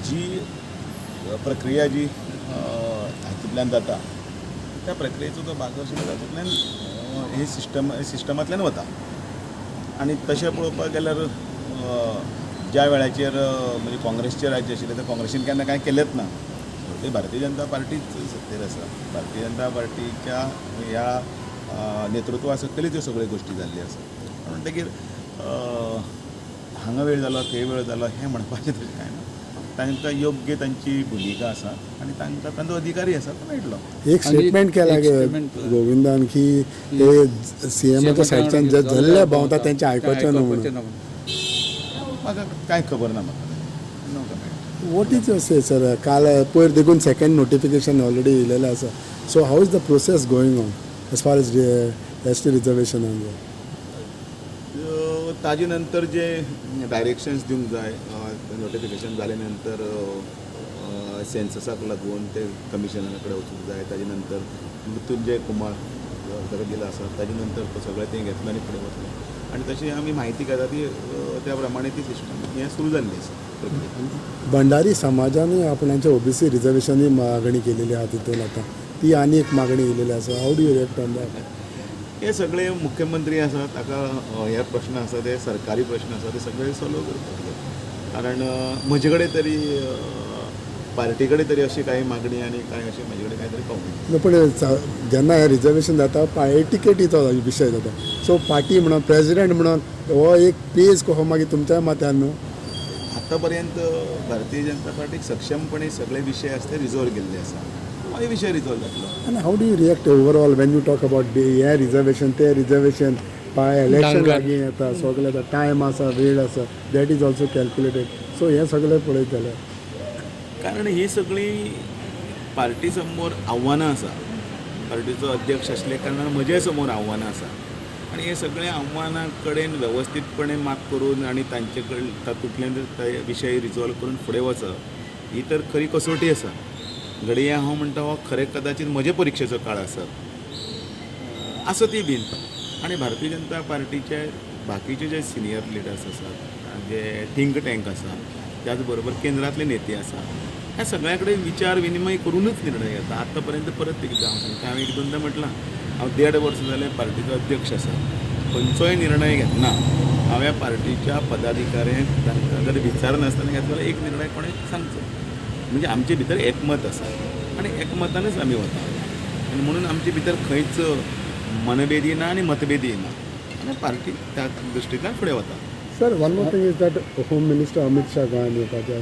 जी प्रक्रिया जी हातूंतल्यान जाता त्या प्रक्रियेचो तो भाग आशिल्लो तातूंतल्यान हे सिस्टमांतल्यान वता आनी तशें पळोवपाक गेल्यार ज्या वेळाचेर म्हणजे काँग्रेसचें राज्य आशिल्लें त्या काँग्रेसीन केन्ना कांय केलेंच ना. ते भारतीय जनता पार्टीच सत्तेर आसा. भारतीय जनता पार्टीच्या ह्या नेतृत्वा सकयलीच ह्यो सगळ्यो गोश्टी जाल्ल्यो आसा. म्हणटकीर हांगा वेळ जालो थंय वेळ जालो हें म्हणपाचें तशें कांय ना. तांकां योग्य तांची भुमिका आसा आनी तांकां तांचो अधिकारी आसा तो मेळटलो. एक स्टेटमेंट केला गोविंदान की हे सीएमाच्या सायडच्यान जे जल्ले भोंवता तेंचे आयकोचें न्हू म्हणून. म्हाका कांय खबर ना म्हाका. What is your say sir? काल पयर देखून सेकंड नोटिफिकेशन ऑलरेडी येयलेलें आसा. So how is the process going on as far as ST reservation? ताजे नंतर जे डायरेक्शन्स दिवंक जाय नोटिफिकेशन जाले नंतर सेन्ससाक लागून ते कमिशनरा कडेन वचूंक जाय. ताजे नंतर मृत्युंजय कुमार ताका दिला आसा ताजे नंतर तो सगळें तें घेतलो आनी फुडें वतलो आनी तशी आमी म्हायती घेता ती त्या प्रमाणे ती सिस्टम हें सुरू जाल्ली आसा. भंडारी समाजानूय आपणाच्या ओबीसी रिजर्वेशनूय मागणी केलेली आहा तितून आतां ती आनी एक मागणी येयलेली आसा. How do you react on that? हे सगळे मुख्यमंत्री आसा ताका हे प्रश्न आसा ते सरकारी प्रश्न आसा ते सगळे सॉल्व करपाक जाय. कारण म्हजे कडेन तरी पार्टी कडेन तरी अशी कांय मागणी आनी कांय अशी म्हजे कडेन कांय तरी पावूंक ना. पण जेन्ना हे रिजर्वेशन जाता टिकेटीचो विशय जाता. सो पार्टी म्हणून प्रेसिडेंट म्हणून हो एक पेज कसो मागीर तुमच्या मतान न्हू आतां पर्यंत भारतीय जनता पार्टीक सक्षमपणे सगळे विशय आसा ते रिजॉल्व केल्ले आसा. मागीर विशय रिजॉल्व जातलो. आनी how do you react overall Wien you talk about हे रिजर्वेशन ते रिजर्वेशन पाय इलेक्शन लागीं येता सगळे आतां टायम आसा वेळ आसा that is also calculated. So हें सगळें पळयतले कारण ही सगळी पार्टी समोर आव्हानां आसा. पार्टीचो अध्यक्ष आसले कारणान म्हजे समोर आव्हानां आसा आनी हे सगळे आव्हानां कडेन वेवस्थीतपणे मात करून आनी तांचे कडेन तातूंतल्यान ते विशय रिजॉल्व करून फुडें वचप ही तर खरी कसोटी आसा. घडये हांव म्हणटा हो खरें कदाचित म्हजे परिक्षेचो काळ आसा ती बीन आनी भारतीय जनता पार्टीचे बाकीचे जे सिनियर लिडर्स आसात जे थिंक टँक आसा त्याच बरोबर केंद्रांतले नेते आसा ह्या सगळ्या कडेन विचार विनिमय करूनच निर्णय घेता. आतां पर्यंत परत एकदां हांव सांगता हांवें एक दोनदां म्हटलां हांव 1.5 वर्सां जालें पार्टीचो अध्यक्ष आसा. खंयचोय निर्णय घेतना हांव ह्या पार्टीच्या पदाधिकाऱ्यांक तांकां जर विचारनासतना घेतलो जाल्यार एक निर्णय कोणें सांगचो. म्हणजे आमचे भितर एकमत आसा आनी एकमतानच आमी वता आनी म्हणून आमचे भितर खंयच मनभेदी ना आनी मतभेदी ना आनी पार्टी त्या दृश्टींतल्यान फुडें वता. Sir one more thing is that home minister Amit Shah गोंयान येवपाचे